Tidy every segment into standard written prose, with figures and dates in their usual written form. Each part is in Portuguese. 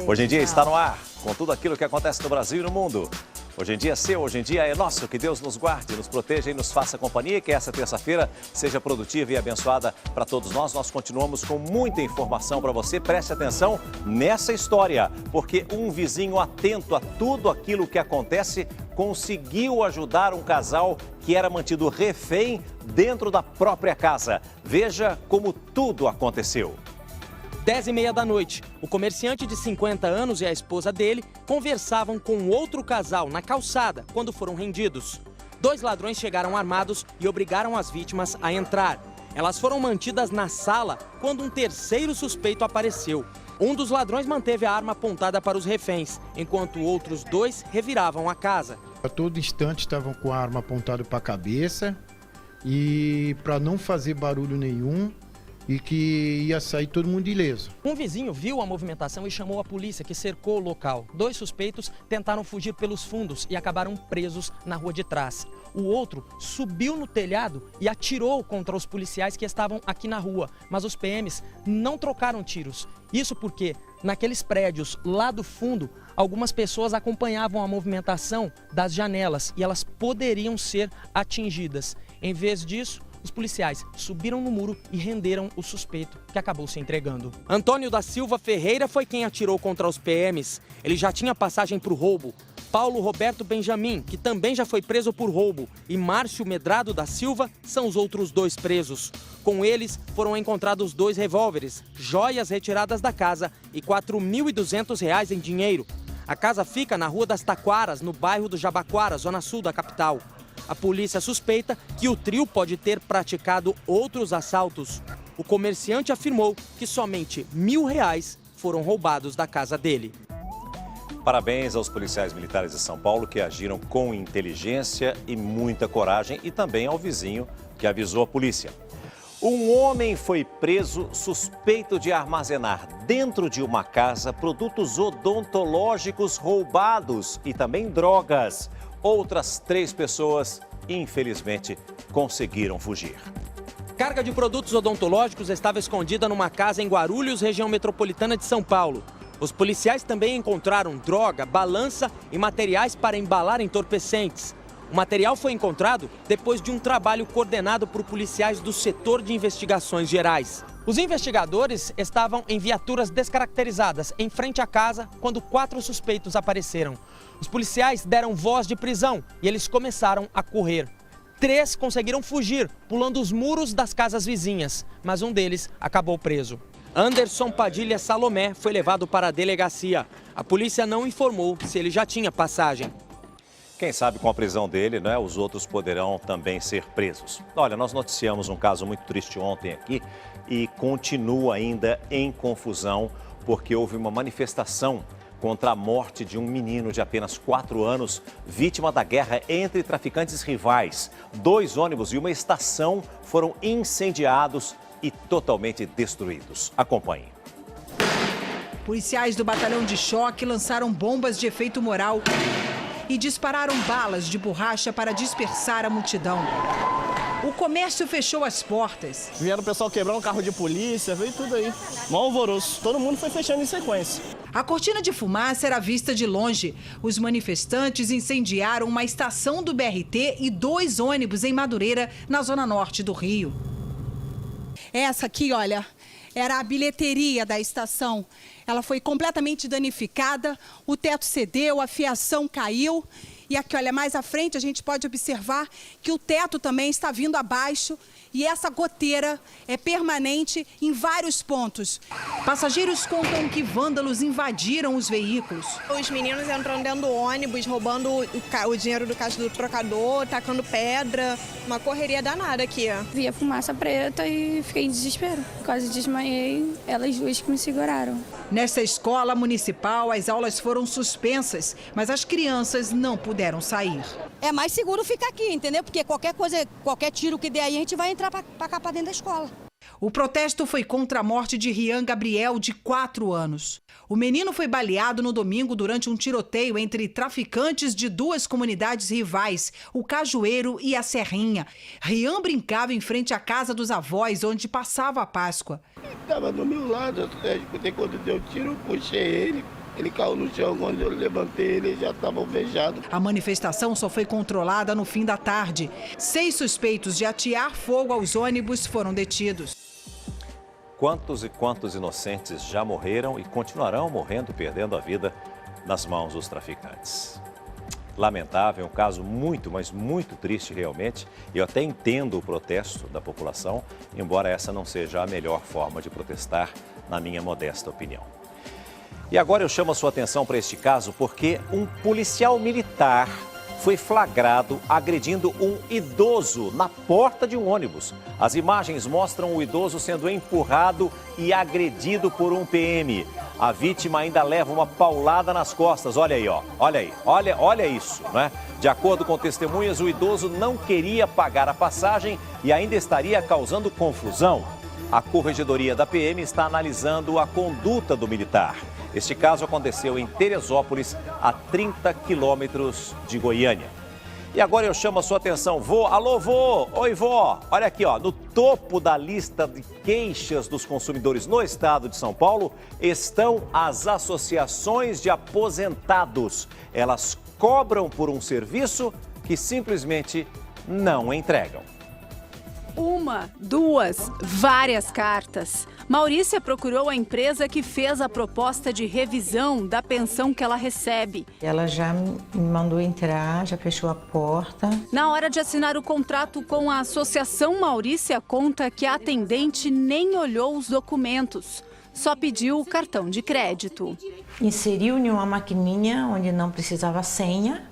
Hoje em Dia está no ar, com tudo aquilo que acontece no Brasil e no mundo. Hoje em Dia é seu, hoje em dia é nosso. Que Deus nos guarde, nos proteja e nos faça companhia. Que essa terça-feira seja produtiva e abençoada para todos nós. Nós continuamos com muita informação para você. Preste atenção nessa história, porque um vizinho atento a tudo aquilo que acontece conseguiu ajudar um casal que era mantido refém dentro da própria casa. Veja como tudo aconteceu. 10h30 da noite, o comerciante de 50 anos e a esposa dele conversavam com outro casal na calçada quando foram rendidos. 2 ladrões chegaram armados e obrigaram as vítimas a entrar. Elas foram mantidas na sala quando um terceiro suspeito apareceu. Um dos ladrões manteve a arma apontada para os reféns, enquanto outros 2 reviravam a casa. A todo instante estavam com a arma apontada para a cabeça e para não fazer barulho nenhum, e que ia sair todo mundo ileso. Um vizinho viu a movimentação e chamou a polícia, que cercou o local. 2 suspeitos tentaram fugir pelos fundos e acabaram presos na rua de trás. O outro subiu no telhado e atirou contra os policiais que estavam aqui na rua, mas os PMs não trocaram tiros. Isso porque, naqueles prédios lá do fundo, algumas pessoas acompanhavam a movimentação das janelas e elas poderiam ser atingidas. Em vez disso, os policiais subiram no muro e renderam o suspeito, que acabou se entregando. Antônio da Silva Ferreira foi quem atirou contra os PMs. Ele já tinha passagem por roubo. Paulo Roberto Benjamin, que também já foi preso por roubo, e Márcio Medrado da Silva são os outros 2 presos. Com eles foram encontrados 2 revólveres, joias retiradas da casa e R$ 4.200 em dinheiro. A casa fica na Rua das Taquaras, no bairro do Jabaquara, zona sul da capital. A polícia suspeita que o trio pode ter praticado outros assaltos. O comerciante afirmou que somente R$ 1.000 foram roubados da casa dele. Parabéns aos policiais militares de São Paulo que agiram com inteligência e muita coragem, e também ao vizinho que avisou a polícia. Um homem foi preso suspeito de armazenar dentro de uma casa produtos odontológicos roubados e também drogas. Outras 3 pessoas, infelizmente, conseguiram fugir. Carga de produtos odontológicos estava escondida numa casa em Guarulhos, região metropolitana de São Paulo. Os policiais também encontraram droga, balança e materiais para embalar entorpecentes. O material foi encontrado depois de um trabalho coordenado por policiais do setor de investigações gerais. Os investigadores estavam em viaturas descaracterizadas em frente à casa quando 4 suspeitos apareceram. Os policiais deram voz de prisão e eles começaram a correr. 3 conseguiram fugir, pulando os muros das casas vizinhas, mas um deles acabou preso. Anderson Padilha Salomé foi levado para a delegacia. A polícia não informou se ele já tinha passagem. Quem sabe com a prisão dele, né, os outros poderão também ser presos. Olha, nós noticiamos um caso muito triste ontem aqui e continua ainda em confusão, porque houve uma manifestação contra a morte de um menino de apenas 4 anos, vítima da guerra entre traficantes rivais. 2 ônibus e uma estação foram incendiados e totalmente destruídos. Acompanhe. Policiais do batalhão de choque lançaram bombas de efeito moral e dispararam balas de borracha para dispersar a multidão. O comércio fechou as portas. Vieram o pessoal quebrar um carro de polícia, veio tudo aí. Mó alvoroço. Todo mundo foi fechando em sequência. A cortina de fumaça era vista de longe. Os manifestantes incendiaram uma estação do BRT e 2 ônibus em Madureira, na zona norte do Rio. Essa aqui, olha, era a bilheteria da estação. Ela foi completamente danificada, o teto cedeu, a fiação caiu. E aqui, olha, mais à frente a gente pode observar que o teto também está vindo abaixo e essa goteira é permanente em vários pontos. Passageiros contam que vândalos invadiram os veículos. Os meninos entrando dentro do ônibus, roubando o dinheiro do caixa do trocador, tacando pedra, uma correria danada aqui. Vi a fumaça preta e fiquei em desespero. Quase desmaiei, elas 2 que me seguraram. Nesta escola municipal, as aulas foram suspensas, mas as crianças não puderam sair. É mais seguro ficar aqui, entendeu? Porque qualquer coisa, qualquer tiro que der aí, a gente vai entrar para cá, para dentro da escola. O protesto foi contra a morte de Rian Gabriel, de 4 anos. O menino foi baleado no domingo durante um tiroteio entre traficantes de 2 comunidades rivais, o Cajueiro e a Serrinha. Rian brincava em frente à casa dos avós, onde passava a Páscoa. Estava do meu lado, quando deu tiro, eu puxei ele, Ele caiu no chão, quando eu levantei ele já estava alvejado. A manifestação só foi controlada no fim da tarde. 6 suspeitos de atear fogo aos ônibus foram detidos. Quantos e quantos inocentes já morreram e continuarão morrendo, perdendo a vida nas mãos dos traficantes? Lamentável, um caso muito, mas muito triste realmente. Eu até entendo o protesto da população, embora essa não seja a melhor forma de protestar, na minha modesta opinião. E agora eu chamo a sua atenção para este caso porque um policial militar foi flagrado agredindo um idoso na porta de um ônibus. As imagens mostram o idoso sendo empurrado e agredido por um PM. A vítima ainda leva uma paulada nas costas. Olha aí, ó. Olha isso, né? De acordo com testemunhas, o idoso não queria pagar a passagem e ainda estaria causando confusão. A Corregedoria da PM está analisando a conduta do militar. Este caso aconteceu em Teresópolis, a 30 quilômetros de Goiânia. E agora eu chamo a sua atenção, vô. Alô, vô! Oi, vó! Olha aqui, ó, no topo da lista de queixas dos consumidores no estado de São Paulo estão as associações de aposentados. Elas cobram por um serviço que simplesmente não entregam. Uma, duas, várias cartas. Maurícia procurou a empresa que fez a proposta de revisão da pensão que ela recebe. Ela já me mandou entrar, já fechou a porta. Na hora de assinar o contrato com a associação, Maurícia conta que a atendente nem olhou os documentos, só pediu o cartão de crédito. Inseriu em uma maquininha onde não precisava senha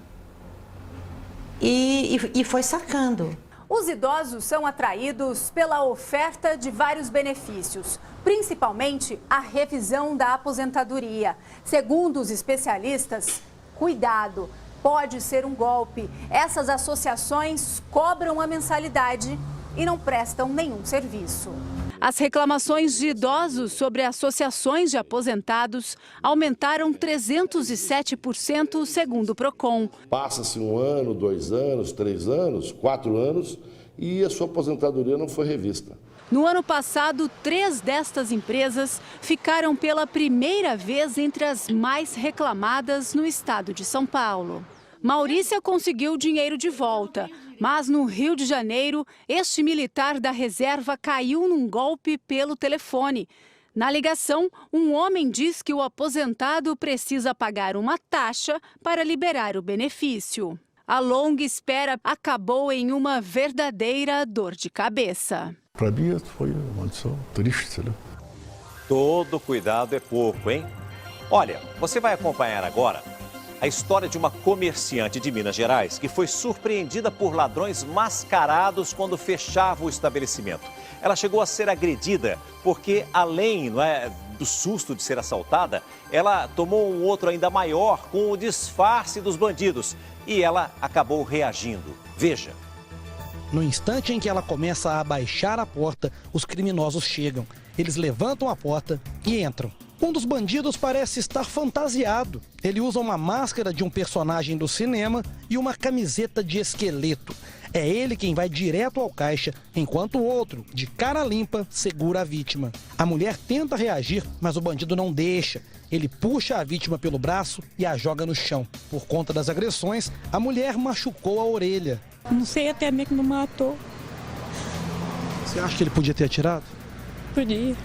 e foi sacando. Os idosos são atraídos pela oferta de vários benefícios, principalmente a revisão da aposentadoria. Segundo os especialistas, cuidado, pode ser um golpe. Essas associações cobram a mensalidade e não prestam nenhum serviço. As reclamações de idosos sobre associações de aposentados aumentaram 307%, segundo o Procon. Passa-se 1 ano, 2 anos, 3 anos, 4 anos e a sua aposentadoria não foi revista. No ano passado, 3 destas empresas ficaram pela primeira vez entre as mais reclamadas no estado de São Paulo. Maurícia conseguiu o dinheiro de volta, mas no Rio de Janeiro, este militar da reserva caiu num golpe pelo telefone. Na ligação, um homem diz que o aposentado precisa pagar uma taxa para liberar o benefício. A longa espera acabou em uma verdadeira dor de cabeça. Para mim foi uma lição triste, né? Todo cuidado é pouco, hein? Olha, você vai acompanhar agora a história de uma comerciante de Minas Gerais que foi surpreendida por ladrões mascarados quando fechava o estabelecimento. Ela chegou a ser agredida porque, além do susto de ser assaltada, ela tomou um outro ainda maior com o disfarce dos bandidos e ela acabou reagindo. Veja. No instante em que ela começa a abaixar a porta, os criminosos chegam. Eles levantam a porta e entram. Um dos bandidos parece estar fantasiado. Ele usa uma máscara de um personagem do cinema e uma camiseta de esqueleto. É ele quem vai direto ao caixa, enquanto o outro, de cara limpa, segura a vítima. A mulher tenta reagir, mas o bandido não deixa. Ele puxa a vítima pelo braço e a joga no chão. Por conta das agressões, a mulher machucou a orelha. Não sei até mesmo que não matou. Você acha que ele podia ter atirado? Podia.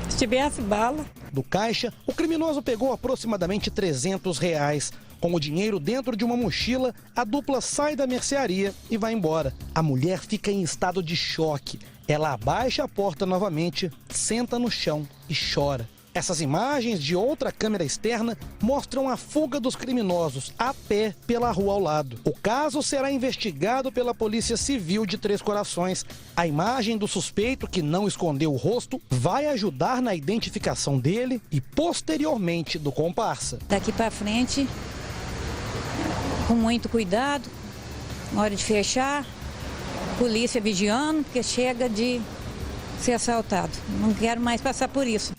Se tivesse bala. Do caixa, o criminoso pegou aproximadamente R$300. Com o dinheiro dentro de uma mochila, a dupla sai da mercearia e vai embora. A mulher fica em estado de choque. Ela abaixa a porta novamente, senta no chão e chora. Essas imagens de outra câmera externa mostram a fuga dos criminosos a pé pela rua ao lado. O caso será investigado pela Polícia Civil de Três Corações. A imagem do suspeito, que não escondeu o rosto, vai ajudar na identificação dele e, posteriormente, do comparsa. Daqui para frente, com muito cuidado, na hora de fechar, polícia vigiando, porque chega de ser assaltado. Não quero mais passar por isso.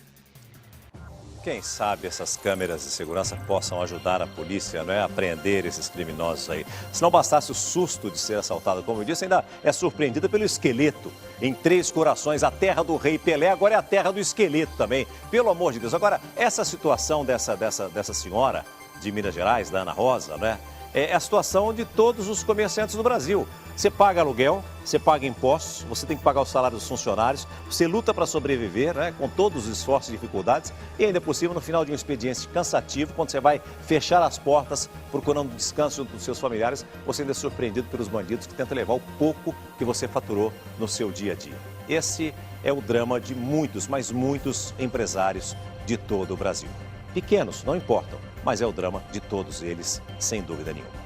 Quem sabe essas câmeras de segurança possam ajudar a polícia, né, a prender esses criminosos aí. Se não bastasse o susto de ser assaltado, como eu disse, ainda é surpreendida pelo esqueleto. Em Três Corações, a terra do rei Pelé, agora é a terra do esqueleto também. Pelo amor de Deus. Agora, essa situação dessa senhora de Minas Gerais, da Ana Rosa, né, é a situação de todos os comerciantes do Brasil. Você paga aluguel, você paga impostos, você tem que pagar o salário dos funcionários, você luta para sobreviver, né, com todos os esforços e dificuldades, e ainda por cima, no final de um expediente cansativo, quando você vai fechar as portas procurando descanso dos seus familiares, você ainda é surpreendido pelos bandidos que tentam levar o pouco que você faturou no seu dia a dia. Esse é o drama de muitos, mas muitos empresários de todo o Brasil. Pequenos, não importam, mas é o drama de todos eles, sem dúvida nenhuma.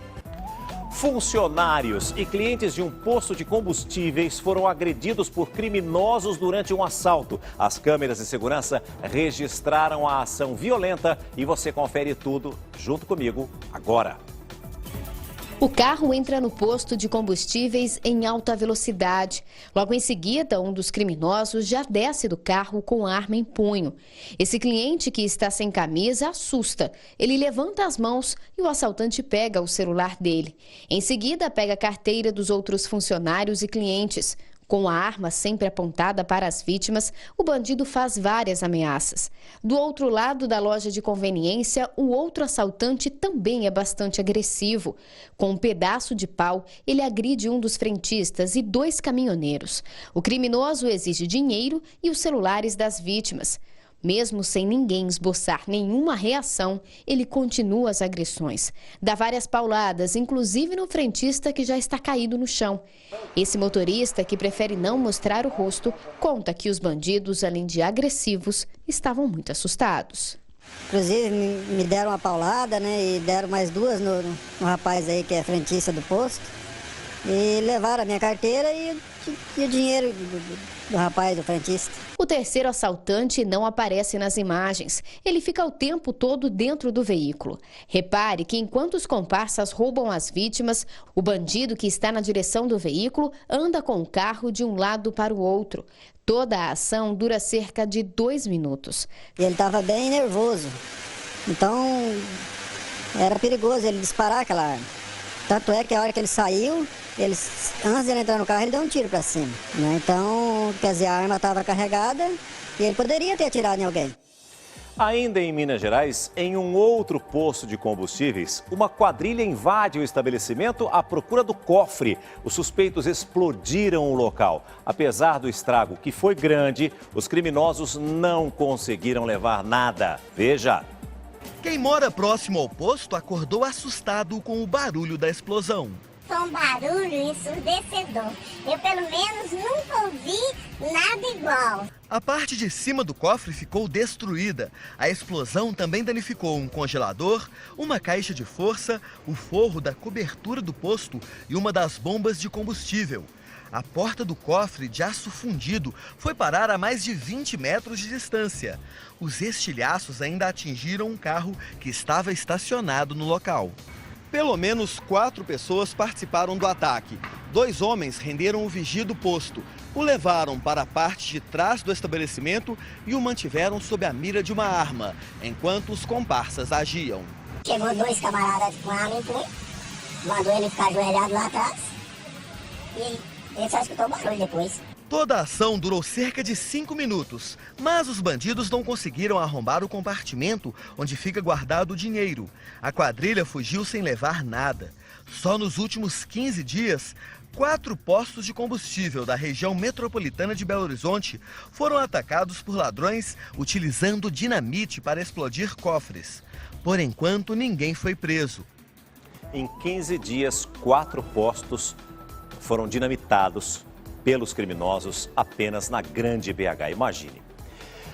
Funcionários e clientes de um posto de combustíveis foram agredidos por criminosos durante um assalto. As câmeras de segurança registraram a ação violenta e você confere tudo junto comigo agora. O carro entra no posto de combustíveis em alta velocidade. Logo em seguida, um dos criminosos já desce do carro com arma em punho. Esse cliente que está sem camisa assusta. Ele levanta as mãos e o assaltante pega o celular dele. Em seguida, pega a carteira dos outros funcionários e clientes. Com a arma sempre apontada para as vítimas, o bandido faz várias ameaças. Do outro lado da loja de conveniência, o outro assaltante também é bastante agressivo. Com um pedaço de pau, ele agride um dos frentistas e 2 caminhoneiros. O criminoso exige dinheiro e os celulares das vítimas. Mesmo sem ninguém esboçar nenhuma reação, ele continua as agressões. Dá várias pauladas, inclusive no frentista que já está caído no chão. Esse motorista, que prefere não mostrar o rosto, conta que os bandidos, além de agressivos, estavam muito assustados. Inclusive me deram uma paulada, né, e deram mais 2 no rapaz aí que é frentista do posto. E levaram a minha carteira e o dinheiro do rapaz, do frentista. O terceiro assaltante não aparece nas imagens. Ele fica o tempo todo dentro do veículo. Repare que enquanto os comparsas roubam as vítimas, o bandido que está na direção do veículo anda com o carro de um lado para o outro. Toda a ação dura cerca de 2 minutos. Ele estava bem nervoso, então era perigoso ele disparar aquela arma. Tanto é que a hora que ele saiu, antes de ele entrar no carro, ele deu um tiro para cima, né? Então, quer dizer, a arma estava carregada e ele poderia ter atirado em alguém. Ainda em Minas Gerais, em um outro posto de combustíveis, uma quadrilha invade o estabelecimento à procura do cofre. Os suspeitos explodiram o local. Apesar do estrago, que foi grande, os criminosos não conseguiram levar nada. Veja. Quem mora próximo ao posto acordou assustado com o barulho da explosão. Foi um barulho ensurdecedor. Eu, pelo menos, nunca ouvi nada igual. A parte de cima do cofre ficou destruída. A explosão também danificou um congelador, uma caixa de força, o forro da cobertura do posto e uma das bombas de combustível. A porta do cofre, de aço fundido, foi parar a mais de 20 metros de distância. Os estilhaços ainda atingiram um carro que estava estacionado no local. Pelo menos 4 pessoas participaram do ataque. 2 homens renderam o vigia do posto, o levaram para a parte de trás do estabelecimento e o mantiveram sob a mira de uma arma, enquanto os comparsas agiam. Chegou 2 camaradas com arma em punho, mandou ele ficar ajoelhado lá atrás e ele só escutou o barulho depois. Toda a ação durou cerca de 5 minutos, mas os bandidos não conseguiram arrombar o compartimento onde fica guardado o dinheiro. A quadrilha fugiu sem levar nada. Só nos últimos 15 dias, 4 postos de combustível da região metropolitana de Belo Horizonte foram atacados por ladrões utilizando dinamite para explodir cofres. Por enquanto, ninguém foi preso. Em 15 dias, 4 postos foram dinamitados pelos criminosos apenas na Grande BH. Imagine.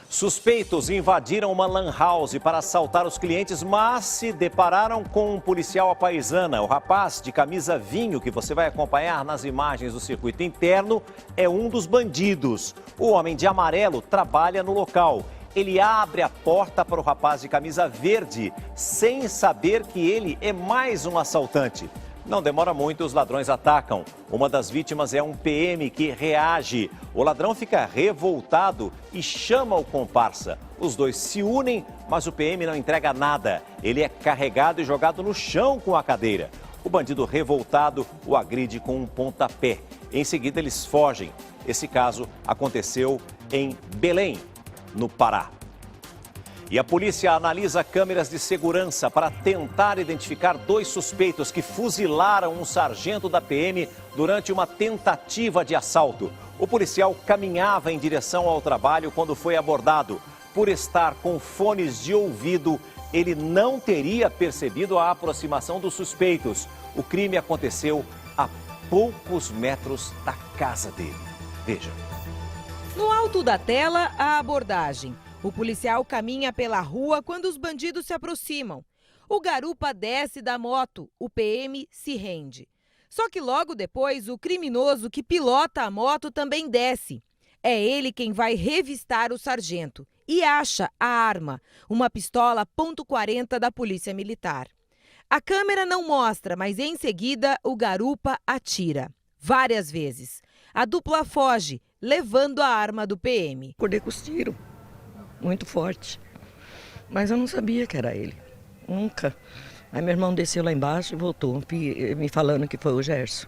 Suspeitos invadiram uma lan house para assaltar os clientes, mas se depararam com um policial à paisana. O rapaz de camisa vinho, que você vai acompanhar nas imagens do circuito interno, é um dos bandidos. O homem de amarelo trabalha no local. Ele abre a porta para o rapaz de camisa verde, sem saber que ele é mais um assaltante. Não demora muito, os ladrões atacam. Uma das vítimas é um PM que reage. O ladrão fica revoltado e chama o comparsa. Os dois se unem, mas o PM não entrega nada. Ele é carregado e jogado no chão com a cadeira. O bandido revoltado o agride com um pontapé. Em seguida, eles fogem. Esse caso aconteceu em Belém, no Pará. E a polícia analisa câmeras de segurança para tentar identificar 2 suspeitos que fuzilaram um sargento da PM durante uma tentativa de assalto. O policial caminhava em direção ao trabalho quando foi abordado. Por estar com fones de ouvido, ele não teria percebido a aproximação dos suspeitos. O crime aconteceu a poucos metros da casa dele. Veja. No alto da tela, a abordagem. O policial caminha pela rua quando os bandidos se aproximam. O garupa desce da moto, o PM se rende. Só que logo depois, o criminoso que pilota a moto também desce. É ele quem vai revistar o sargento e acha a arma, uma pistola .40 da Polícia Militar. A câmera não mostra, mas em seguida o garupa atira. Várias vezes. A dupla foge, levando a arma do PM. Acordei com os tiros. Muito forte, mas eu não sabia que era ele, nunca. Aí meu irmão desceu lá embaixo e voltou, me falando que foi o Gerson.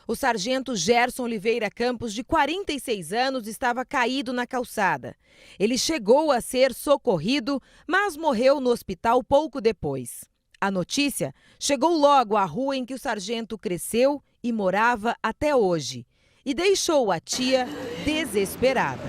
O sargento Gerson Oliveira Campos, de 46 anos, estava caído na calçada. Ele chegou a ser socorrido, mas morreu no hospital pouco depois. A notícia chegou logo à rua em que o sargento cresceu e morava até hoje, e deixou a tia desesperada.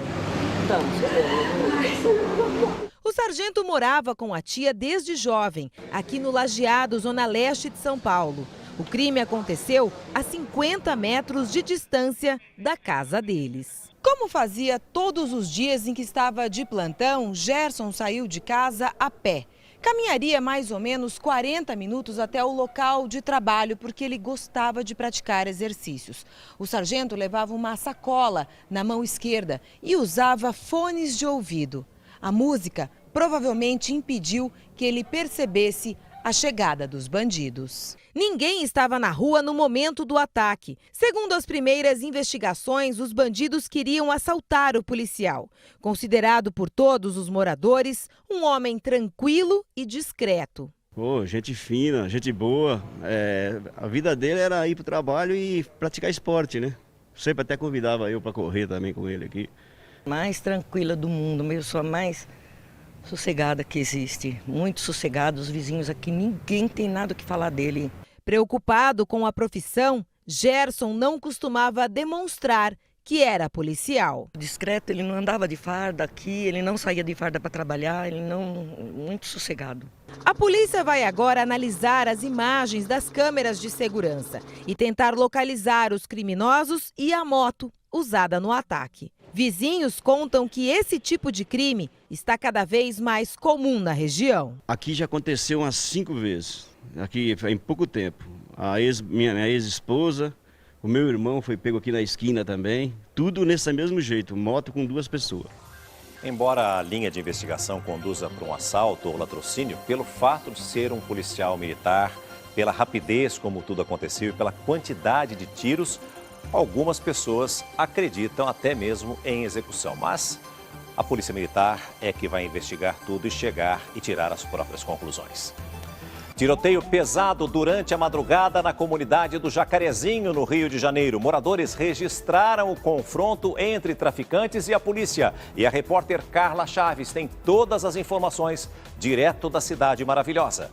O sargento morava com a tia desde jovem, aqui no Lajeado, zona leste de São Paulo. O crime aconteceu a 50 metros de distância da casa deles. Como fazia todos os dias em que estava de plantão, Gerson saiu de casa a pé. Caminharia mais ou menos 40 minutos até o local de trabalho, porque ele gostava de praticar exercícios. O sargento levava uma sacola na mão esquerda e usava fones de ouvido. A música provavelmente impediu que ele percebesse a chegada dos bandidos. Ninguém estava na rua no momento do ataque. Segundo as primeiras investigações, os bandidos queriam assaltar o policial. Considerado por todos os moradores um homem tranquilo e discreto. Gente fina, gente boa. A vida dele era ir para o trabalho e praticar esporte, né? Sempre até convidava eu para correr também com ele aqui. Mais tranquila do mundo, eu sou a mais sossegada que existe. Muito sossegada, os vizinhos aqui, ninguém tem nada o que falar dele. Preocupado com a profissão, Gerson não costumava demonstrar que era policial. Discreto, ele não andava de farda aqui, ele não saía de farda para trabalhar, muito sossegado. A polícia vai agora analisar as imagens das câmeras de segurança e tentar localizar os criminosos e a moto usada no ataque. Vizinhos contam que esse tipo de crime está cada vez mais comum na região. Aqui já aconteceu umas 5 vezes, aqui em pouco tempo. Minha ex-esposa, o meu irmão foi pego aqui na esquina também, tudo nesse mesmo jeito, moto com 2 pessoas. Embora a linha de investigação conduza para um assalto ou latrocínio, pelo fato de ser um policial militar, pela rapidez como tudo aconteceu e pela quantidade de tiros, algumas pessoas acreditam até mesmo em execução. Mas a Polícia Militar é que vai investigar tudo e chegar e tirar as próprias conclusões. Tiroteio pesado durante a madrugada na comunidade do Jacarezinho, no Rio de Janeiro. Moradores registraram o confronto entre traficantes e a polícia. E a repórter Carla Chaves tem todas as informações direto da cidade maravilhosa.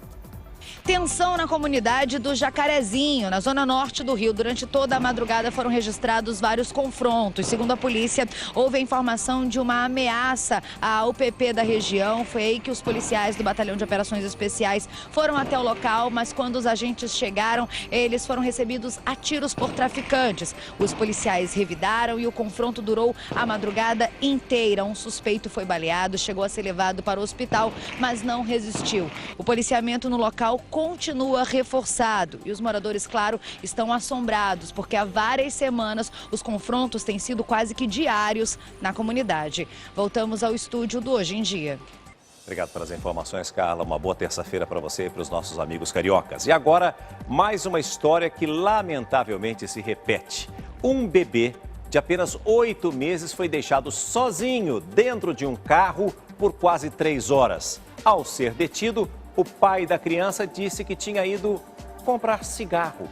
Tensão na comunidade do Jacarezinho, na zona norte do Rio. Durante toda a madrugada foram registrados vários confrontos. Segundo a polícia, houve a informação de uma ameaça à UPP da região. Foi aí que os policiais do Batalhão de Operações Especiais foram até o local, mas quando os agentes chegaram, eles foram recebidos a tiros por traficantes. Os policiais revidaram e o confronto durou a madrugada inteira. Um suspeito foi baleado, chegou a ser levado para o hospital, mas não resistiu. O policiamento no local continua reforçado e os moradores, claro, estão assombrados porque há várias semanas os confrontos têm sido quase que diários na comunidade. Voltamos ao estúdio do Hoje em Dia. Obrigado pelas informações, Carla. Uma boa terça-feira para você e para os nossos amigos cariocas. E agora, mais uma história que lamentavelmente se repete. Um bebê de apenas 8 meses foi deixado sozinho dentro de um carro por quase 3 horas. Ao ser detido, o pai da criança disse que tinha ido comprar cigarro.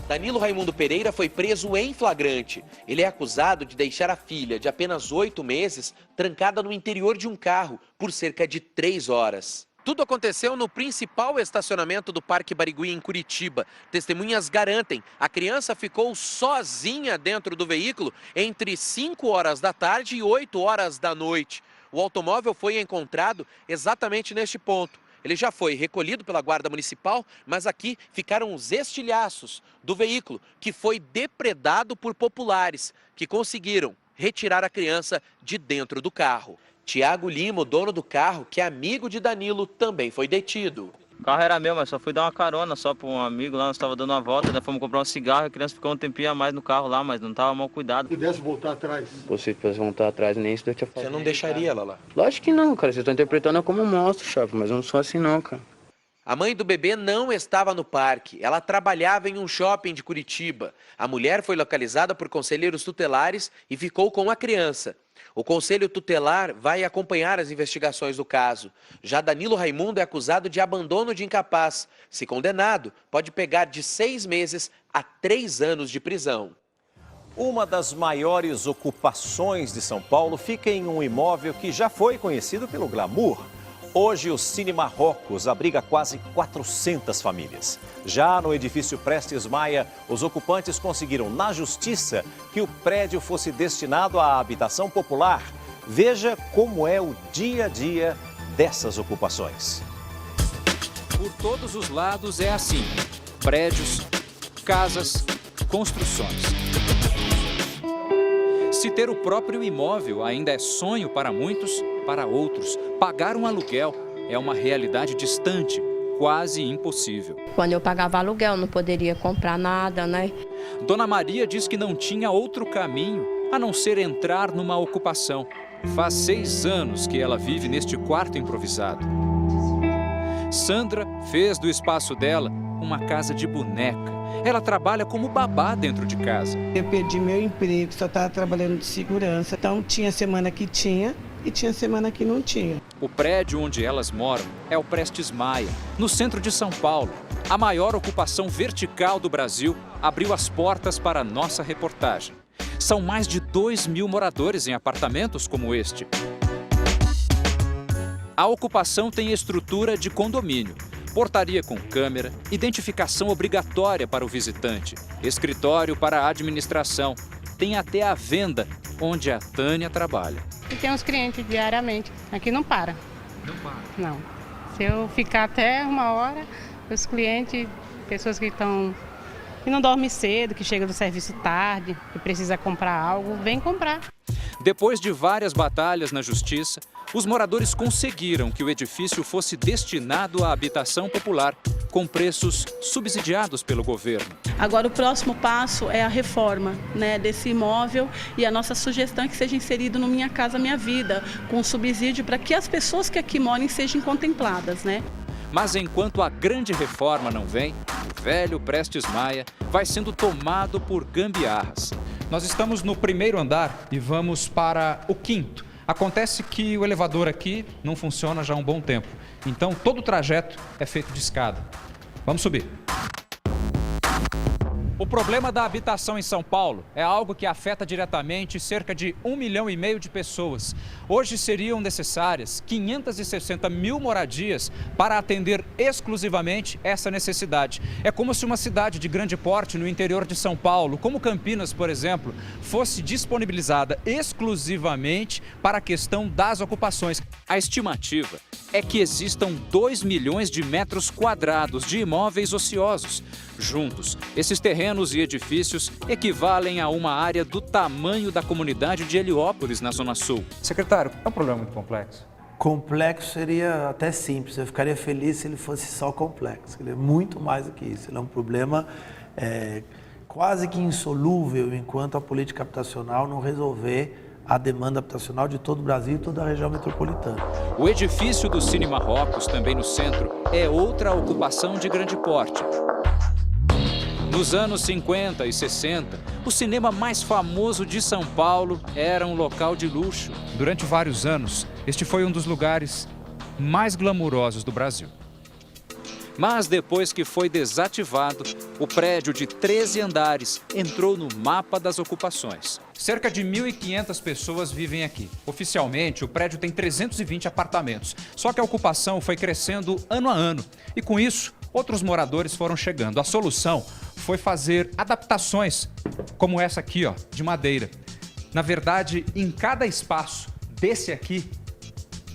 Danilo Raimundo Pereira foi preso em flagrante. Ele é acusado de deixar a filha, de apenas 8 meses, trancada no interior de um carro por cerca de 3 horas. Tudo aconteceu no principal estacionamento do Parque Barigui, em Curitiba. Testemunhas garantem, a criança ficou sozinha dentro do veículo entre 5 horas da tarde e 8 horas da noite. O automóvel foi encontrado exatamente neste ponto. Ele já foi recolhido pela Guarda Municipal, mas aqui ficaram os estilhaços do veículo, que foi depredado por populares, que conseguiram retirar a criança de dentro do carro. Tiago Lima, o dono do carro, que é amigo de Danilo, também foi detido. O carro era meu, mas só fui dar uma carona só para um amigo lá, nós estávamos dando uma volta, né? Fomos comprar um cigarro, a criança ficou um tempinho a mais no carro lá, mas não estava mal cuidado. Se pudesse voltar atrás? Se pudesse voltar atrás, nem isso eu tinha falado. Você não deixaria ela lá? Lógico que não, cara, vocês estão interpretando como um monstro, chefe, mas eu não sou assim não, cara. A mãe do bebê não estava no parque, ela trabalhava em um shopping de Curitiba. A mulher foi localizada por conselheiros tutelares e ficou com a criança. O conselho tutelar vai acompanhar as investigações do caso. Já Danilo Raimundo é acusado de abandono de incapaz. Se condenado, pode pegar de 6 meses a 3 anos de prisão. Uma das maiores ocupações de São Paulo fica em um imóvel que já foi conhecido pelo glamour. Hoje, o Cine Marrocos abriga quase 400 famílias. Já no edifício Prestes Maia, os ocupantes conseguiram, na justiça, que o prédio fosse destinado à habitação popular. Veja como é o dia a dia dessas ocupações. Por todos os lados é assim: prédios, casas, construções. Se ter o próprio imóvel ainda é sonho para muitos, para outros, pagar um aluguel é uma realidade distante, quase impossível. Quando eu pagava aluguel, não poderia comprar nada, né? Dona Maria diz que não tinha outro caminho a não ser entrar numa ocupação. Faz 6 anos que ela vive neste quarto improvisado. Sandra fez do espaço dela uma casa de boneca. Ela trabalha como babá dentro de casa. Eu perdi meu emprego, só estava trabalhando de segurança. Então tinha semana que tinha e tinha semana que não tinha. O prédio onde elas moram é o Prestes Maia, no centro de São Paulo. A maior ocupação vertical do Brasil abriu as portas para a nossa reportagem. São mais de 2.000 moradores em apartamentos como este. A ocupação tem estrutura de condomínio. Portaria com câmera, identificação obrigatória para o visitante, escritório para a administração, tem até a venda, onde a Tânia trabalha. E tem uns clientes diariamente, aqui não para. Não para? Não. Se eu ficar até 1 hora, os clientes, pessoas que não dormem cedo, que chegam do serviço tarde, que precisa comprar algo, vem comprar. Depois de várias batalhas na justiça, os moradores conseguiram que o edifício fosse destinado à habitação popular, com preços subsidiados pelo governo. Agora o próximo passo é a reforma, desse imóvel, e a nossa sugestão é que seja inserido no Minha Casa Minha Vida, com subsídio para que as pessoas que aqui morem sejam contempladas, Mas enquanto a grande reforma não vem, o velho Prestes Maia vai sendo tomado por gambiarras. Nós estamos no 1º andar e vamos para o 5º. Acontece que o elevador aqui não funciona já há um bom tempo. Então todo o trajeto é feito de escada. Vamos subir. O problema da habitação em São Paulo é algo que afeta diretamente cerca de 1,5 milhão de pessoas. Hoje seriam necessárias 560 mil moradias para atender exclusivamente essa necessidade. É como se uma cidade de grande porte no interior de São Paulo, como Campinas, por exemplo, fosse disponibilizada exclusivamente para a questão das ocupações. A estimativa é que existam 2 milhões de metros quadrados de imóveis ociosos. Juntos, esses terrenos e edifícios equivalem a uma área do tamanho da comunidade de Heliópolis, na Zona Sul. Secretário, é um problema muito complexo? Complexo seria até simples. Eu ficaria feliz se ele fosse só complexo. Ele é muito mais do que isso. Ele é um problema quase que insolúvel enquanto a política habitacional não resolver a demanda habitacional de todo o Brasil e toda a região metropolitana. O edifício do Cine Marrocos, também no centro, é outra ocupação de grande porte. Nos anos 50 e 60, o cinema mais famoso de São Paulo era um local de luxo. Durante vários anos, este foi um dos lugares mais glamurosos do Brasil. Mas depois que foi desativado, o prédio de 13 andares entrou no mapa das ocupações. Cerca de 1.500 pessoas vivem aqui. Oficialmente, o prédio tem 320 apartamentos. Só que a ocupação foi crescendo ano a ano. E com isso, outros moradores foram chegando. A solução foi fazer adaptações, como essa aqui, ó, de madeira. Na verdade, em cada espaço desse aqui,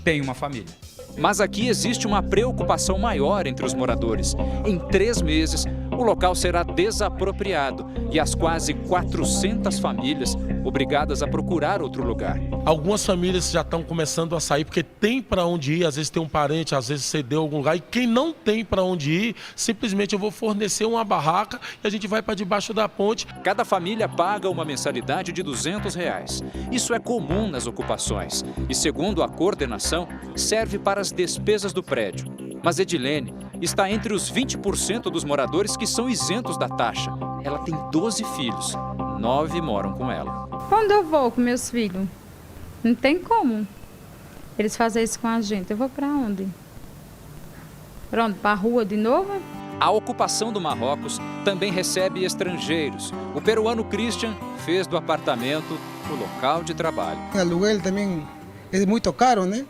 tem uma família. Mas aqui existe uma preocupação maior entre os moradores. Em 3 meses, o local será desapropriado e as quase 400 famílias obrigadas a procurar outro lugar. Algumas famílias já estão começando a sair porque tem para onde ir, às vezes tem um parente, às vezes cedeu algum lugar. E quem não tem para onde ir, simplesmente eu vou fornecer uma barraca e a gente vai para debaixo da ponte. Cada família paga uma mensalidade de R$200. Isso é comum nas ocupações e, segundo a coordenação, serve para as despesas do prédio. Mas Edilene está entre os 20% dos moradores que são isentos da taxa. Ela tem 12 filhos, 9 moram com ela. Quando eu vou com meus filhos, não tem como eles fazerem isso com a gente. Eu vou para onde? Para onde? Para a rua de novo? A ocupação do Marrocos também recebe estrangeiros. O peruano Christian fez do apartamento o local de trabalho. O aluguel também é muito caro, né?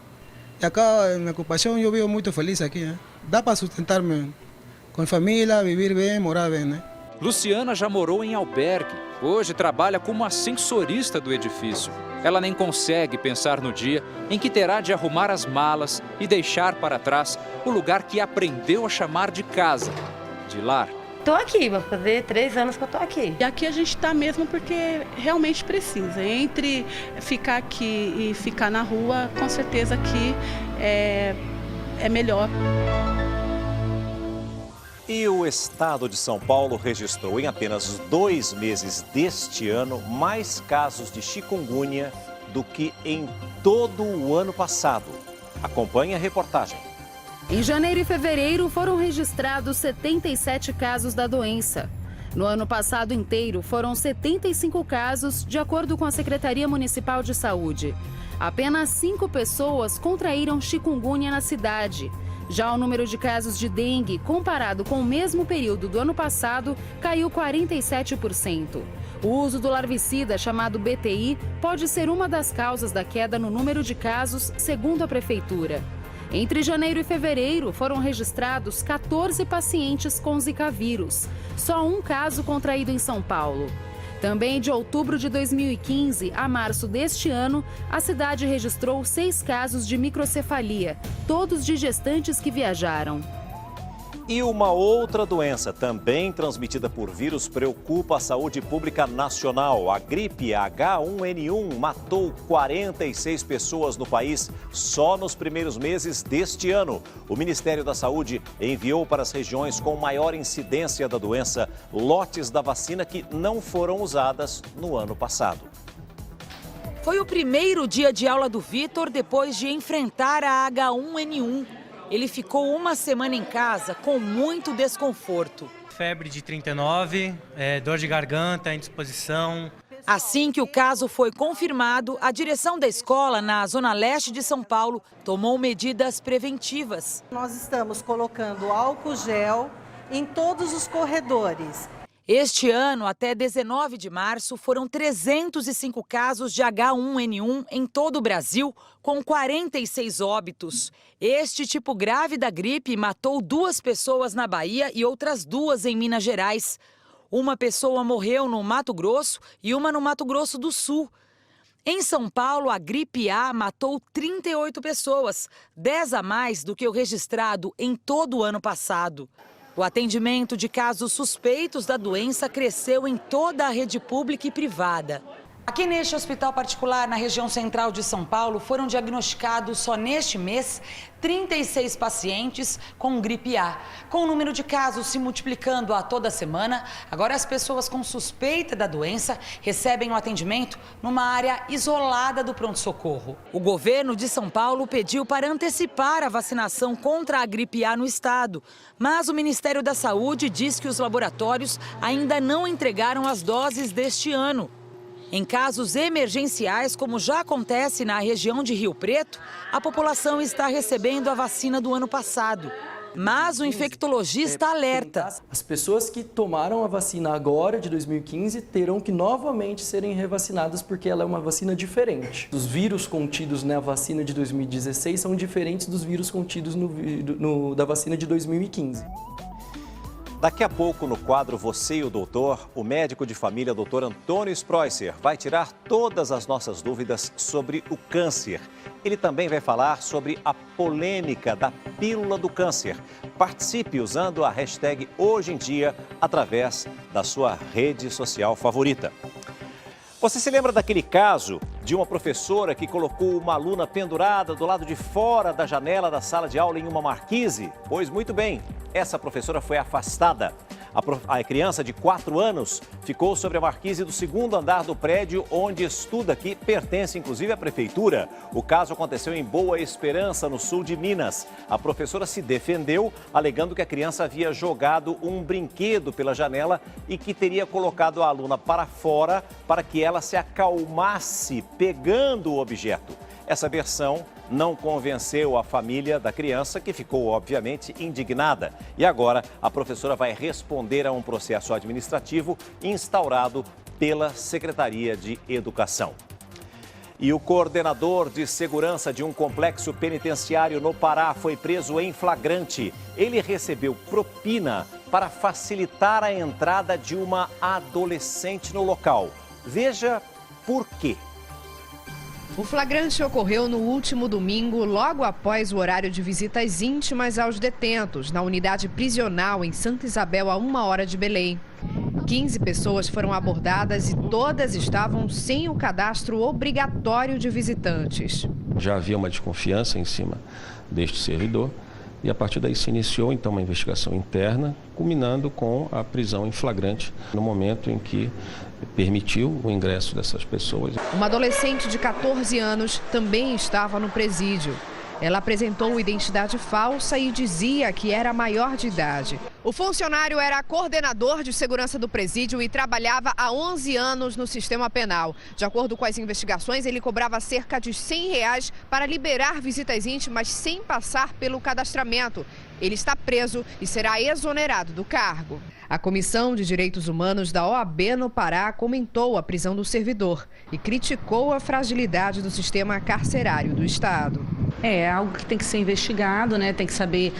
E acá na ocupação eu vivo muito feliz aqui, né? Dá para sustentar-me com família, viver bem, morar bem, né? Luciana já morou em albergue. Hoje trabalha como ascensorista do edifício. Ela nem consegue pensar no dia em que terá de arrumar as malas e deixar para trás o lugar que aprendeu a chamar de casa, de lar. Estou aqui, vai fazer 3 anos que eu estou aqui. E aqui a gente está mesmo porque realmente precisa. Entre ficar aqui e ficar na rua, com certeza aqui é melhor. E o estado de São Paulo registrou em apenas 2 meses deste ano mais casos de chikungunya do que em todo o ano passado. Acompanhe a reportagem. Em janeiro e fevereiro foram registrados 77 casos da doença. No ano passado inteiro foram 75 casos, de acordo com a Secretaria Municipal de Saúde. Apenas 5 pessoas contraíram chikungunya na cidade. Já o número de casos de dengue, comparado com o mesmo período do ano passado, caiu 47%. O uso do larvicida, chamado BTI, pode ser uma das causas da queda no número de casos, segundo a Prefeitura. Entre janeiro e fevereiro, foram registrados 14 pacientes com Zika vírus. Só um caso contraído em São Paulo. Também de outubro de 2015 a março deste ano, a cidade registrou 6 casos de microcefalia, todos de gestantes que viajaram. E uma outra doença, também transmitida por vírus, preocupa a saúde pública nacional. A gripe H1N1 matou 46 pessoas no país só nos primeiros meses deste ano. O Ministério da Saúde enviou para as regiões com maior incidência da doença lotes da vacina que não foram usadas no ano passado. Foi o primeiro dia de aula do Vitor depois de enfrentar a H1N1. Ele ficou 1 semana em casa com muito desconforto. Febre de 39, dor de garganta, indisposição. Assim que o caso foi confirmado, a direção da escola, na Zona Leste de São Paulo, tomou medidas preventivas. Nós estamos colocando álcool gel em todos os corredores. Este ano, até 19 de março, foram 305 casos de H1N1 em todo o Brasil, com 46 óbitos. Este tipo grave da gripe matou 2 pessoas na Bahia e outras 2 em Minas Gerais. Uma pessoa morreu no Mato Grosso e uma no Mato Grosso do Sul. Em São Paulo, a gripe A matou 38 pessoas, 10 a mais do que o registrado em todo o ano passado. O atendimento de casos suspeitos da doença cresceu em toda a rede pública e privada. Aqui neste hospital particular, na região central de São Paulo, foram diagnosticados só neste mês 36 pacientes com gripe A. Com o número de casos se multiplicando a toda semana, agora as pessoas com suspeita da doença recebem o atendimento numa área isolada do pronto-socorro. O governo de São Paulo pediu para antecipar a vacinação contra a gripe A no estado, mas o Ministério da Saúde diz que os laboratórios ainda não entregaram as doses deste ano. Em casos emergenciais, como já acontece na região de Rio Preto, a população está recebendo a vacina do ano passado. Mas o infectologista alerta. As pessoas que tomaram a vacina agora, de 2015, terão que novamente serem revacinadas porque ela é uma vacina diferente. Os vírus contidos na vacina de 2016 são diferentes dos vírus contidos da vacina de 2015. Daqui a pouco, no quadro Você e o Doutor, o médico de família, Dr. Antônio Spreusser, vai tirar todas as nossas dúvidas sobre o câncer. Ele também vai falar sobre a polêmica da pílula do câncer. Participe usando a hashtag Hoje em Dia através da sua rede social favorita. Você se lembra daquele caso de uma professora que colocou uma aluna pendurada do lado de fora da janela da sala de aula em uma marquise? Pois muito bem, essa professora foi afastada. A criança de 4 anos ficou sobre a marquise do 2º andar do prédio onde estuda, que pertence inclusive à prefeitura. O caso aconteceu em Boa Esperança, no sul de Minas. A professora se defendeu, alegando que a criança havia jogado um brinquedo pela janela e que teria colocado a aluna para fora para que ela se acalmasse pegando o objeto. Essa versão não convenceu a família da criança, que ficou, obviamente, indignada. E agora a professora vai responder a um processo administrativo instaurado pela Secretaria de Educação. E o coordenador de segurança de um complexo penitenciário no Pará foi preso em flagrante. Ele recebeu propina para facilitar a entrada de uma adolescente no local. Veja por quê. O flagrante ocorreu no último domingo, logo após o horário de visitas íntimas aos detentos, na unidade prisional em Santa Isabel, a 1 hora de Belém. 15 pessoas foram abordadas e todas estavam sem o cadastro obrigatório de visitantes. Já havia uma desconfiança em cima deste servidor e a partir daí se iniciou então uma investigação interna, culminando com a prisão em flagrante no momento em que permitiu o ingresso dessas pessoas. Uma adolescente de 14 anos também estava no presídio. Ela apresentou identidade falsa e dizia que era maior de idade. O funcionário era coordenador de segurança do presídio e trabalhava há 11 anos no sistema penal. De acordo com as investigações, ele cobrava cerca de R$100 para liberar visitas íntimas sem passar pelo cadastramento. Ele está preso e será exonerado do cargo. A Comissão de Direitos Humanos da OAB no Pará comentou a prisão do servidor e criticou a fragilidade do sistema carcerário do estado. É algo que tem que ser investigado, né? Tem que saber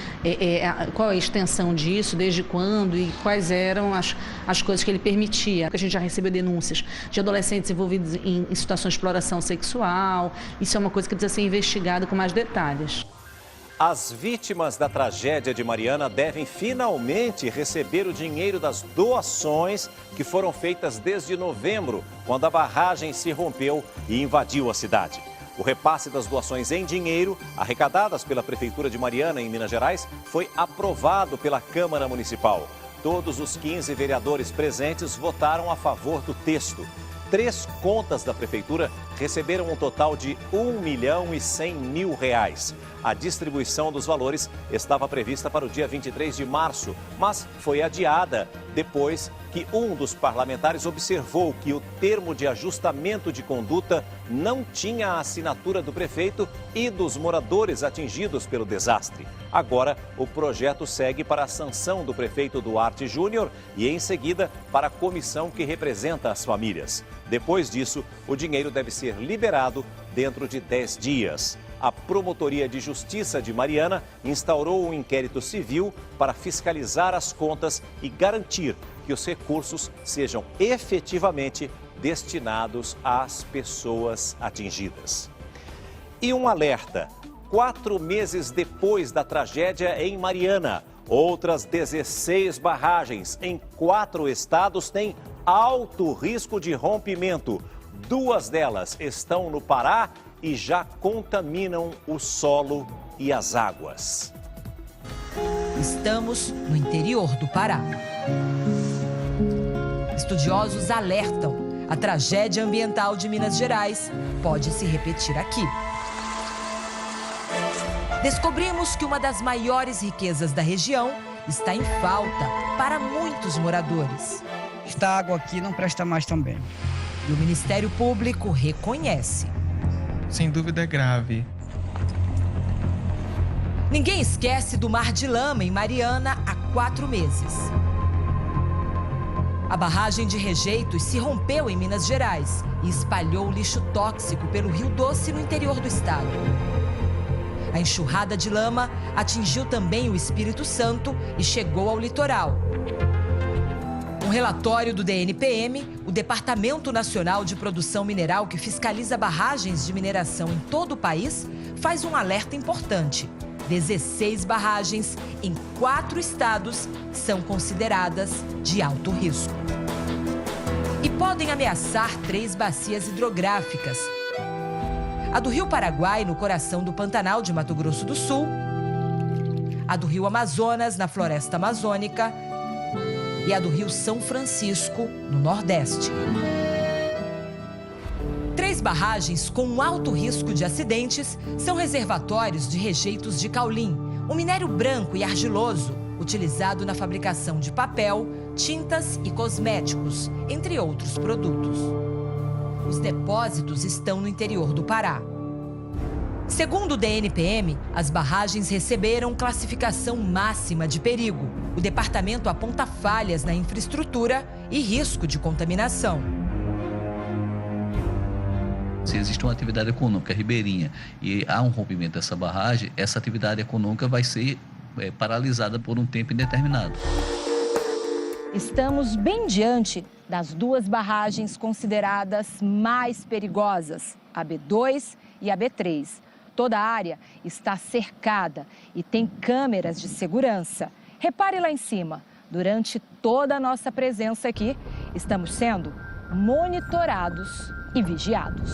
qual é a extensão disso, desde quando e quais eram as coisas que ele permitia. A gente já recebeu denúncias de adolescentes envolvidos em situações de exploração sexual. Isso é uma coisa que precisa ser investigada com mais detalhes. As vítimas da tragédia de Mariana devem finalmente receber o dinheiro das doações que foram feitas desde novembro, quando a barragem se rompeu e invadiu a cidade. O repasse das doações em dinheiro, arrecadadas pela Prefeitura de Mariana, em Minas Gerais, foi aprovado pela Câmara Municipal. Todos os 15 vereadores presentes votaram a favor do texto. 3 contas da Prefeitura receberam um total de R$1.100.000. A distribuição dos valores estava prevista para o dia 23 de março, mas foi adiada depois que um dos parlamentares observou que o termo de ajustamento de conduta não tinha a assinatura do prefeito e dos moradores atingidos pelo desastre. Agora, o projeto segue para a sanção do prefeito Duarte Júnior e, em seguida, para a comissão que representa as famílias. Depois disso, o dinheiro deve ser liberado dentro de 10 dias. A Promotoria de Justiça de Mariana instaurou um inquérito civil para fiscalizar as contas e garantir que os recursos sejam efetivamente destinados às pessoas atingidas. E um alerta: 4 meses depois da tragédia em Mariana, outras 16 barragens em 4 estados têm alto risco de rompimento. 2 delas estão no Pará e já contaminam o solo e as águas. Estamos no interior do Pará. Estudiosos alertam: a tragédia ambiental de Minas Gerais pode se repetir aqui. Descobrimos que uma das maiores riquezas da região está em falta para muitos moradores. Esta água aqui não presta mais também. E o Ministério Público reconhece. Sem dúvida é grave. Ninguém esquece do mar de lama em Mariana há 4 meses. A barragem de rejeitos se rompeu em Minas Gerais e espalhou lixo tóxico pelo Rio Doce, no interior do estado. A enxurrada de lama atingiu também o Espírito Santo e chegou ao litoral. Um relatório do DNPM, o Departamento Nacional de Produção Mineral, que fiscaliza barragens de mineração em todo o país, faz um alerta importante. 16 barragens em 4 estados são consideradas de alto risco. E podem ameaçar 3 bacias hidrográficas. A do Rio Paraguai, no coração do Pantanal de Mato Grosso do Sul. A do Rio Amazonas, na Floresta Amazônica. E a do Rio São Francisco, no Nordeste. 3 barragens com alto risco de acidentes são reservatórios de rejeitos de caulim, um minério branco e argiloso utilizado na fabricação de papel, tintas e cosméticos, entre outros produtos. Os depósitos estão no interior do Pará. Segundo o DNPM, as barragens receberam classificação máxima de perigo. O departamento aponta falhas na infraestrutura e risco de contaminação. Se existe uma atividade econômica ribeirinha e há um rompimento dessa barragem, essa atividade econômica vai ser paralisada por um tempo indeterminado. Estamos bem diante das 2 barragens consideradas mais perigosas, a B2 e a B3. Toda a área está cercada e tem câmeras de segurança. Repare lá em cima, durante toda a nossa presença aqui, estamos sendo monitorados e vigiados.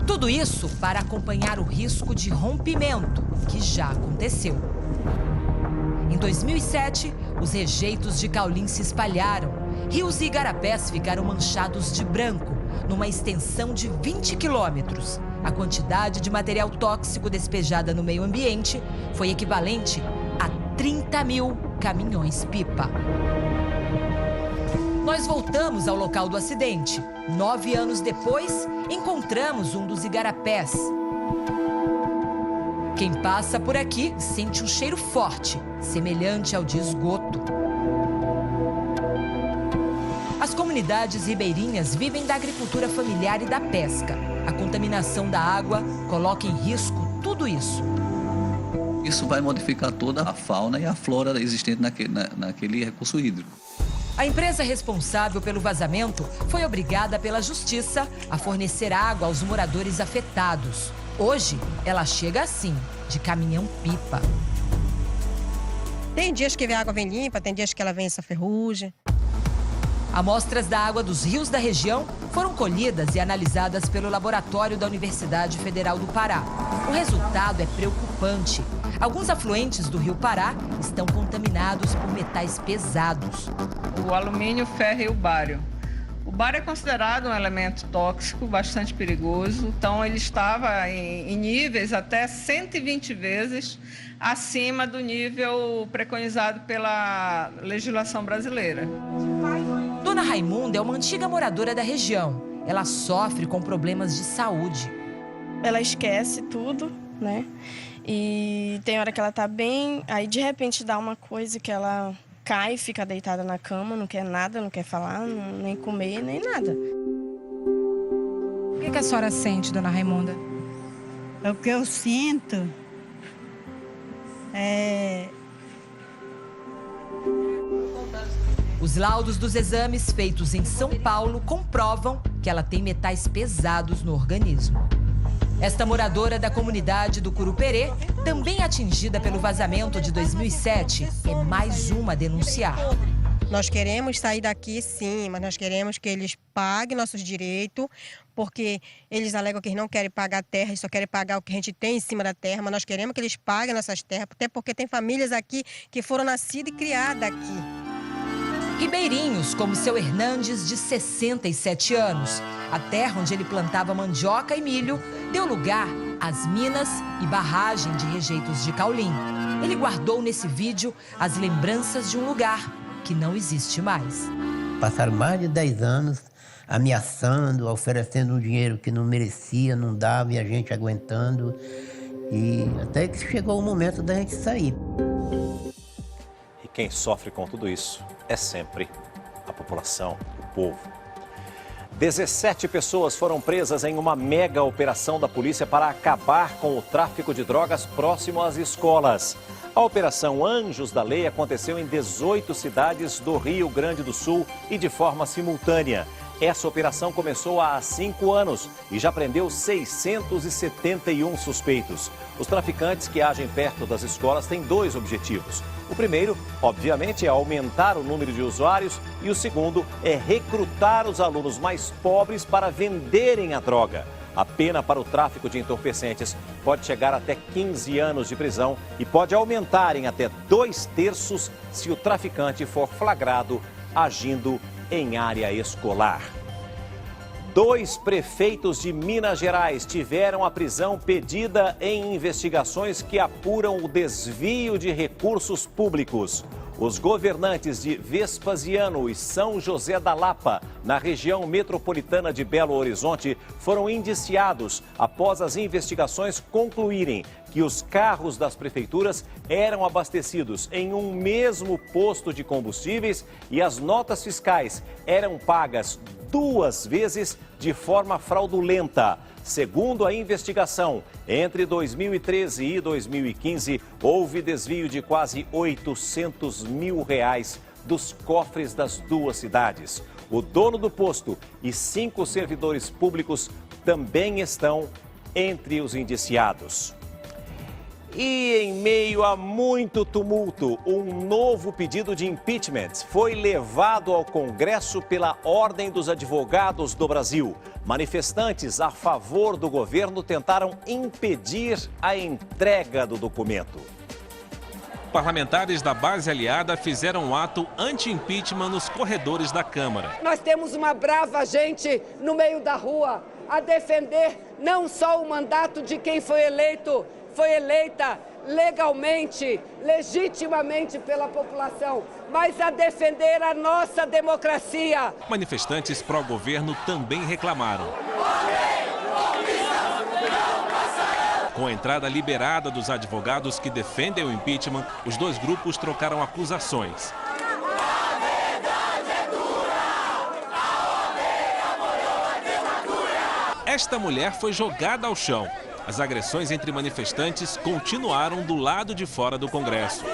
Tudo isso para acompanhar o risco de rompimento, que já aconteceu. Em 2007, os rejeitos de caulim se espalharam. Rios e igarapés ficaram manchados de branco, numa extensão de 20 quilômetros. A quantidade de material tóxico despejada no meio ambiente foi equivalente a 30 mil caminhões-pipa. Nós voltamos ao local do acidente. 9 anos depois, encontramos um dos igarapés. Quem passa por aqui sente um cheiro forte, semelhante ao de esgoto. As comunidades ribeirinhas vivem da agricultura familiar e da pesca. A contaminação da água coloca em risco tudo isso. Isso vai modificar toda a fauna e a flora existente naquele recurso hídrico. A empresa responsável pelo vazamento foi obrigada pela justiça a fornecer água aos moradores afetados. Hoje, ela chega assim, de caminhão-pipa. Tem dias que a água vem limpa, tem dias que ela vem essa ferrugem. Amostras da água dos rios da região foram colhidas e analisadas pelo laboratório da Universidade Federal do Pará. O resultado é preocupante. Alguns afluentes do Rio Pará estão contaminados por metais pesados. O alumínio, o ferro e o bário. O bário é considerado um elemento tóxico bastante perigoso, então ele estava em níveis até 120 vezes acima do nível preconizado pela legislação brasileira. Dona Raimunda é uma antiga moradora da região. Ela sofre com problemas de saúde. Ela esquece tudo, né? E tem hora que ela tá bem, aí de repente dá uma coisa que ela cai, fica deitada na cama, não quer nada, não quer falar, nem comer, nem nada. O que a senhora sente, dona Raimunda? O que eu sinto é... Os laudos dos exames feitos em São Paulo comprovam que ela tem metais pesados no organismo. Esta moradora da comunidade do Curuperê, também atingida pelo vazamento de 2007, é mais uma a denunciar. Nós queremos sair daqui sim, mas nós queremos que eles paguem nossos direitos, porque eles alegam que eles não querem pagar a terra, eles só querem pagar o que a gente tem em cima da terra, mas nós queremos que eles paguem nossas terras, até porque tem famílias aqui que foram nascidas e criadas aqui. Ribeirinhos, como seu Hernandes, de 67 anos. A terra onde ele plantava mandioca e milho deu lugar às minas e barragem de rejeitos de caulim. Ele guardou nesse vídeo as lembranças de um lugar que não existe mais. Passaram mais de 10 anos ameaçando, oferecendo um dinheiro que não merecia, não dava, e a gente aguentando. E até que chegou o momento da gente sair. E quem sofre com tudo isso é sempre a população, o povo. 17 pessoas foram presas em uma mega operação da polícia para acabar com o tráfico de drogas próximo às escolas. A Operação Anjos da Lei aconteceu em 18 cidades do Rio Grande do Sul e de forma simultânea. Essa operação começou há 5 anos e já prendeu 671 suspeitos. Os traficantes que agem perto das escolas têm 2 objetivos. O primeiro, obviamente, é aumentar o número de usuários e o segundo é recrutar os alunos mais pobres para venderem a droga. A pena para o tráfico de entorpecentes pode chegar até 15 anos de prisão e pode aumentar em até 2/3 se o traficante for flagrado agindo em área escolar. 2 prefeitos de Minas Gerais tiveram a prisão pedida em investigações que apuram o desvio de recursos públicos. Os governantes de Vespasiano e São José da Lapa, na região metropolitana de Belo Horizonte, foram indiciados após as investigações concluírem que os carros das prefeituras eram abastecidos em um mesmo posto de combustíveis e as notas fiscais eram pagas 2 vezes de forma fraudulenta. Segundo a investigação, entre 2013 e 2015, houve desvio de quase R$800 mil dos cofres das 2 cidades. O dono do posto e 5 servidores públicos também estão entre os indiciados. E em meio a muito tumulto, um novo pedido de impeachment foi levado ao Congresso pela Ordem dos Advogados do Brasil. Manifestantes a favor do governo tentaram impedir a entrega do documento. Parlamentares da base aliada fizeram um ato anti-impeachment nos corredores da Câmara. Nós temos uma brava gente no meio da rua a defender não só o mandato de quem foi eleita legalmente, legitimamente pela população, mas a defender a nossa democracia. Manifestantes pró-governo também reclamaram. Com a entrada liberada dos advogados que defendem o impeachment, os 2 grupos trocaram acusações. Esta mulher foi jogada ao chão. As agressões entre manifestantes continuaram do lado de fora do Congresso.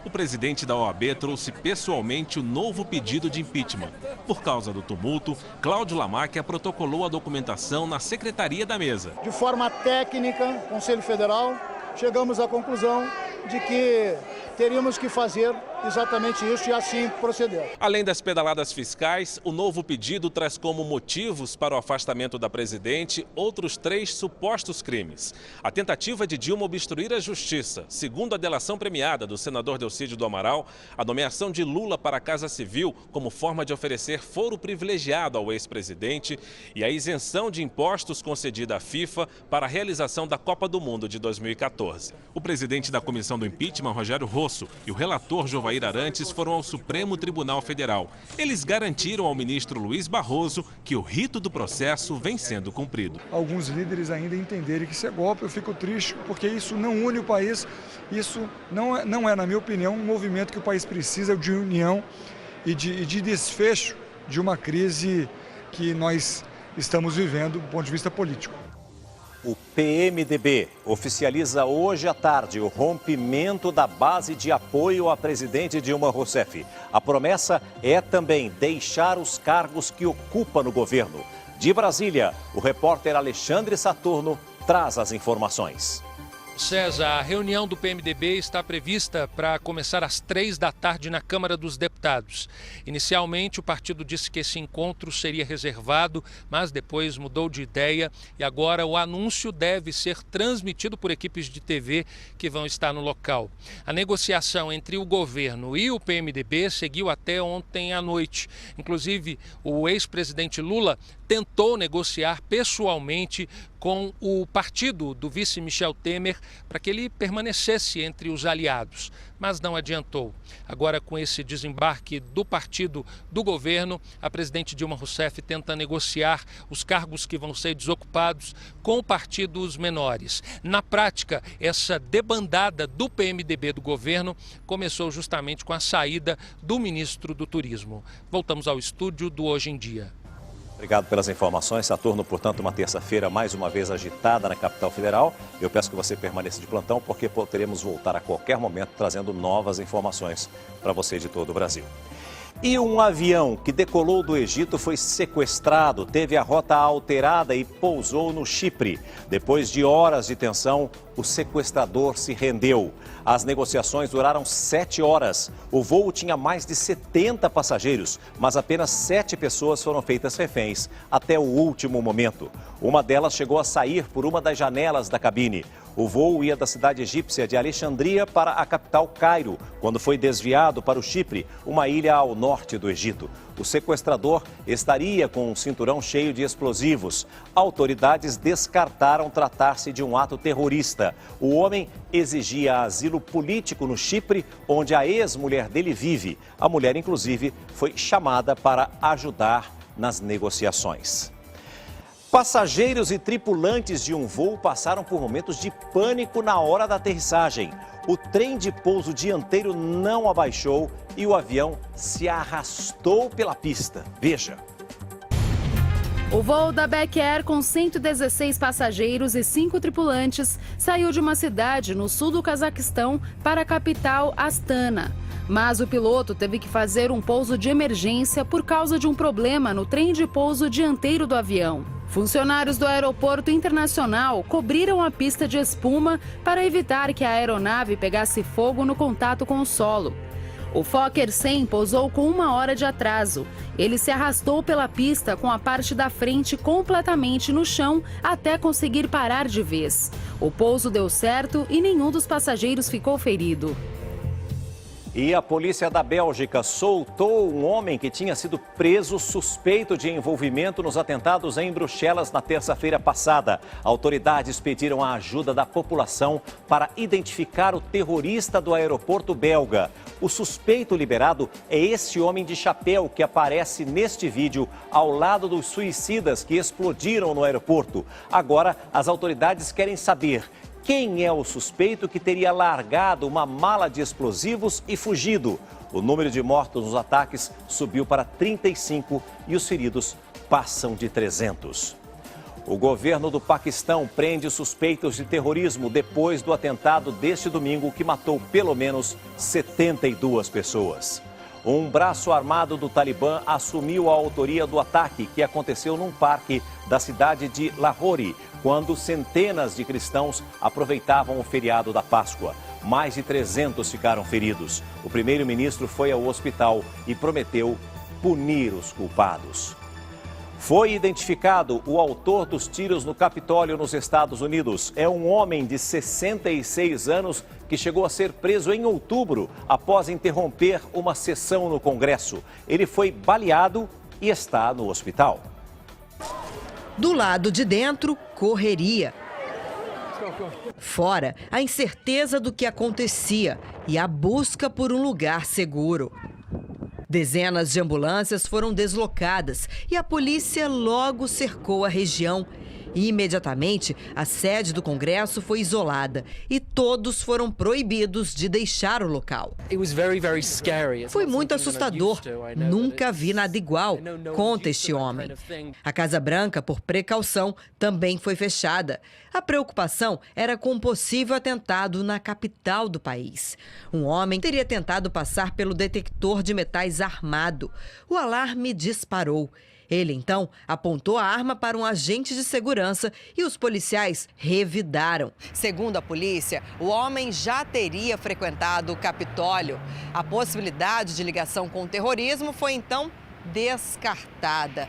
O presidente da OAB trouxe pessoalmente o novo pedido de impeachment. Por causa do tumulto, Cláudio Lamáquia protocolou a documentação na secretaria da mesa. De forma técnica, Conselho Federal, chegamos à conclusão de que teríamos que fazer exatamente isso e assim proceder. Além das pedaladas fiscais, o novo pedido traz como motivos para o afastamento da presidente outros 3 supostos crimes. A tentativa de Dilma obstruir a justiça, segundo a delação premiada do senador Delcídio do Amaral, a nomeação de Lula para a Casa Civil como forma de oferecer foro privilegiado ao ex-presidente e a isenção de impostos concedida à FIFA para a realização da Copa do Mundo de 2014. O presidente da Comissão do Impeachment, Rogério Rosso, e o relator Jovair Arantes foram ao Supremo Tribunal Federal. Eles garantiram ao ministro Luiz Barroso que o rito do processo vem sendo cumprido. Alguns líderes ainda entenderem que isso é golpe, eu fico triste, porque isso não une o país. Isso não é, na minha opinião, um movimento que o país precisa de união e de desfecho de uma crise que nós estamos vivendo do ponto de vista político. O PMDB oficializa hoje à tarde o rompimento da base de apoio à presidente Dilma Rousseff. A promessa é também deixar os cargos que ocupa no governo. De Brasília, o repórter Alexandre Saturno traz as informações. César, a reunião do PMDB está prevista para começar às 3 da tarde na Câmara dos Deputados. Inicialmente, o partido disse que esse encontro seria reservado, mas depois mudou de ideia e agora o anúncio deve ser transmitido por equipes de TV que vão estar no local. A negociação entre o governo e o PMDB seguiu até ontem à noite. Inclusive, o ex-presidente Lula tentou negociar pessoalmente com o partido do vice Michel Temer para que ele permanecesse entre os aliados, mas não adiantou. Agora, com esse desembarque do partido do governo, a presidente Dilma Rousseff tenta negociar os cargos que vão ser desocupados com partidos menores. Na prática, essa debandada do PMDB do governo começou justamente com a saída do ministro do Turismo. Voltamos ao estúdio do Hoje em Dia. Obrigado pelas informações. Saturno, portanto, uma terça-feira mais uma vez agitada na capital federal. Eu peço que você permaneça de plantão, porque poderemos voltar a qualquer momento trazendo novas informações para você de todo o Brasil. E um avião que decolou do Egito foi sequestrado, teve a rota alterada e pousou no Chipre. Depois de horas de tensão, o sequestrador se rendeu. As negociações duraram 7 horas. O voo tinha mais de 70 passageiros, mas apenas 7 pessoas foram feitas reféns até o último momento. Uma delas chegou a sair por uma das janelas da cabine. O voo ia da cidade egípcia de Alexandria para a capital Cairo, quando foi desviado para o Chipre, uma ilha ao norte do Egito. O sequestrador estaria com um cinturão cheio de explosivos. Autoridades descartaram tratar-se de um ato terrorista. O homem exigia asilo político no Chipre, onde a ex-mulher dele vive. A mulher, inclusive, foi chamada para ajudar nas negociações. Passageiros e tripulantes de um voo passaram por momentos de pânico na hora da aterrissagem. O trem de pouso dianteiro não abaixou e o avião se arrastou pela pista. Veja. O voo da Back Air, com 116 passageiros e 5 tripulantes, saiu de uma cidade no sul do Cazaquistão para a capital Astana. Mas o piloto teve que fazer um pouso de emergência por causa de um problema no trem de pouso dianteiro do avião. Funcionários do aeroporto internacional cobriram a pista de espuma para evitar que a aeronave pegasse fogo no contato com o solo. O Fokker 100 pousou com 1 hora de atraso. Ele se arrastou pela pista com a parte da frente completamente no chão até conseguir parar de vez. O pouso deu certo e nenhum dos passageiros ficou ferido. E a polícia da Bélgica soltou um homem que tinha sido preso suspeito de envolvimento nos atentados em Bruxelas na terça-feira passada. Autoridades pediram a ajuda da população para identificar o terrorista do aeroporto belga. O suspeito liberado é esse homem de chapéu que aparece neste vídeo ao lado dos suicidas que explodiram no aeroporto. Agora, as autoridades querem saber quem é o suspeito que teria largado uma mala de explosivos e fugido. O número de mortos nos ataques subiu para 35 e os feridos passam de 300. O governo do Paquistão prende suspeitos de terrorismo depois do atentado deste domingo que matou pelo menos 72 pessoas. Um braço armado do Talibã assumiu a autoria do ataque que aconteceu num parque da cidade de Lahore, quando centenas de cristãos aproveitavam o feriado da Páscoa. Mais de 300 ficaram feridos. O primeiro-ministro foi ao hospital e prometeu punir os culpados. Foi identificado o autor dos tiros no Capitólio nos Estados Unidos. É um homem de 66 anos que chegou a ser preso em outubro após interromper uma sessão no Congresso. Ele foi baleado e está no hospital. Do lado de dentro, correria. Fora, a incerteza do que acontecia e a busca por um lugar seguro. Dezenas de ambulâncias foram deslocadas e a polícia logo cercou a região. E, imediatamente, a sede do Congresso foi isolada e todos foram proibidos de deixar o local. Foi muito assustador. Nunca vi nada igual, conta este homem. A Casa Branca, por precaução, também foi fechada. A preocupação era com um possível atentado na capital do país. Um homem teria tentado passar pelo detector de metais armado. O alarme disparou. Ele, então, apontou a arma para um agente de segurança e os policiais revidaram. Segundo a polícia, o homem já teria frequentado o Capitólio. A possibilidade de ligação com o terrorismo foi, então, descartada.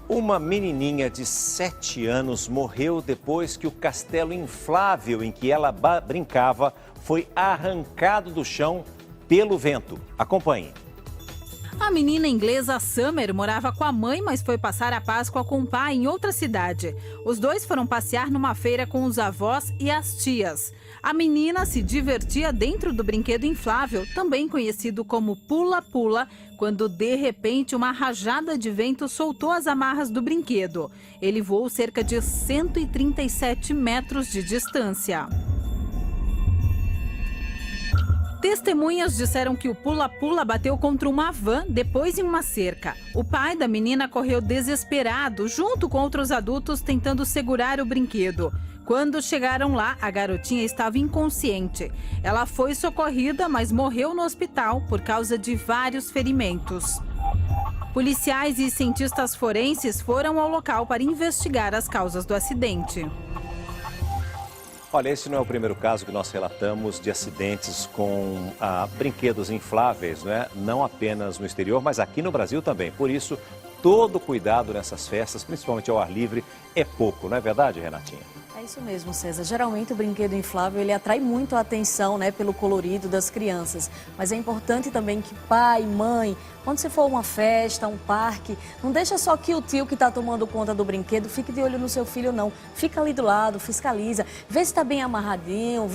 Uma menininha de 7 anos morreu depois que o castelo inflável em que ela brincava foi arrancado do chão pelo vento. Acompanhe. A menina inglesa Summer morava com a mãe, mas foi passar a Páscoa com o pai em outra cidade. Os dois foram passear numa feira com os avós e as tias. A menina se divertia dentro do brinquedo inflável, também conhecido como pula-pula, quando de repente uma rajada de vento soltou as amarras do brinquedo. Ele voou cerca de 137 metros de distância. Testemunhas disseram que o pula-pula bateu contra uma van, depois em uma cerca. O pai da menina correu desesperado, junto com outros adultos, tentando segurar o brinquedo. Quando chegaram lá, a garotinha estava inconsciente. Ela foi socorrida, mas morreu no hospital por causa de vários ferimentos. Policiais e cientistas forenses foram ao local para investigar as causas do acidente. Olha, esse não é o primeiro caso que nós relatamos de acidentes com brinquedos infláveis, né? Não apenas no exterior, mas aqui no Brasil também. Por isso, todo cuidado nessas festas, principalmente ao ar livre, é pouco, não é verdade, Renatinha? É isso mesmo, César. Geralmente o brinquedo inflável ele atrai muito a atenção, né, pelo colorido das crianças. Mas é importante também que pai, mãe, quando você for a uma festa, um parque, não deixa só que o tio que está tomando conta do brinquedo fique de olho no seu filho, não. Fica ali do lado, fiscaliza, vê se está bem amarradinho,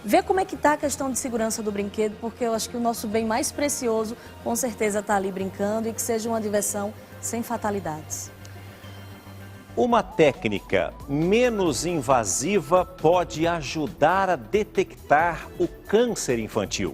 vê como é que está a questão de segurança do brinquedo, porque eu acho que o nosso bem mais precioso, com certeza, está ali brincando e que seja uma diversão sem fatalidades. Uma técnica menos invasiva pode ajudar a detectar o câncer infantil.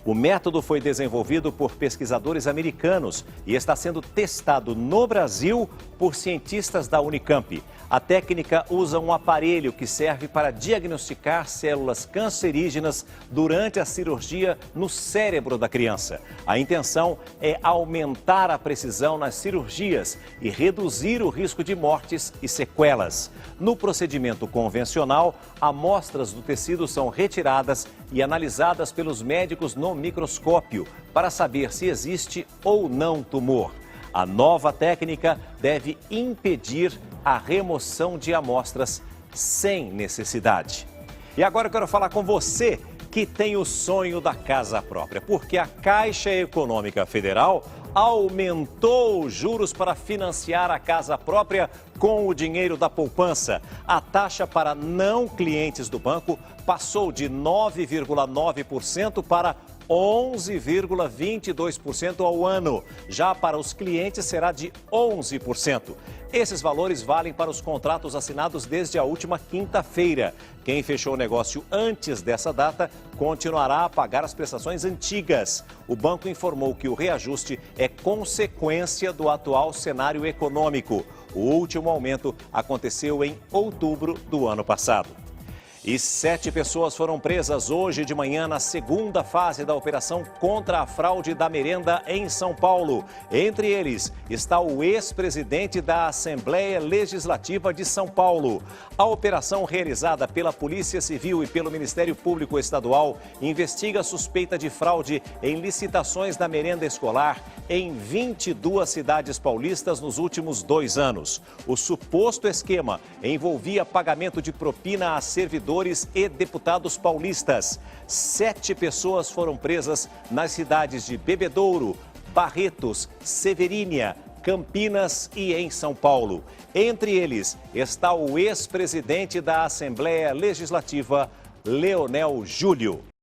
O método foi desenvolvido por pesquisadores americanos e está sendo testado no Brasil por cientistas da Unicamp. A técnica usa um aparelho que serve para diagnosticar células cancerígenas durante a cirurgia no cérebro da criança. A intenção é aumentar a precisão nas cirurgias e reduzir o risco de mortes e sequelas. No procedimento convencional, amostras do tecido são retiradas e analisadas pelos médicos no microscópio para saber se existe ou não tumor. A nova técnica deve impedir a remoção de amostras sem necessidade. E agora eu quero falar com você que tem o sonho da casa própria, porque a Caixa Econômica Federal aumentou os juros para financiar a casa própria com o dinheiro da poupança. A taxa para não clientes do banco passou de 9,9% para 11,22% ao ano. Já para os clientes será de 11%. Esses valores valem para os contratos assinados desde a última quinta-feira. Quem fechou o negócio antes dessa data continuará a pagar as prestações antigas. O banco informou que o reajuste é consequência do atual cenário econômico. O último aumento aconteceu em outubro do ano passado. E 7 pessoas foram presas hoje de manhã na segunda fase da operação contra a fraude da merenda em São Paulo. Entre eles está o ex-presidente da Assembleia Legislativa de São Paulo. A operação realizada pela Polícia Civil e pelo Ministério Público Estadual investiga a suspeita de fraude em licitações da merenda escolar em 22 cidades paulistas nos últimos 2 anos. O suposto esquema envolvia pagamento de propina a servidores e deputados paulistas. 7 pessoas foram presas nas cidades de Bebedouro, Barretos, Severínia, Campinas e em São Paulo. Entre eles está o ex-presidente da Assembleia Legislativa, Leonel Júlio.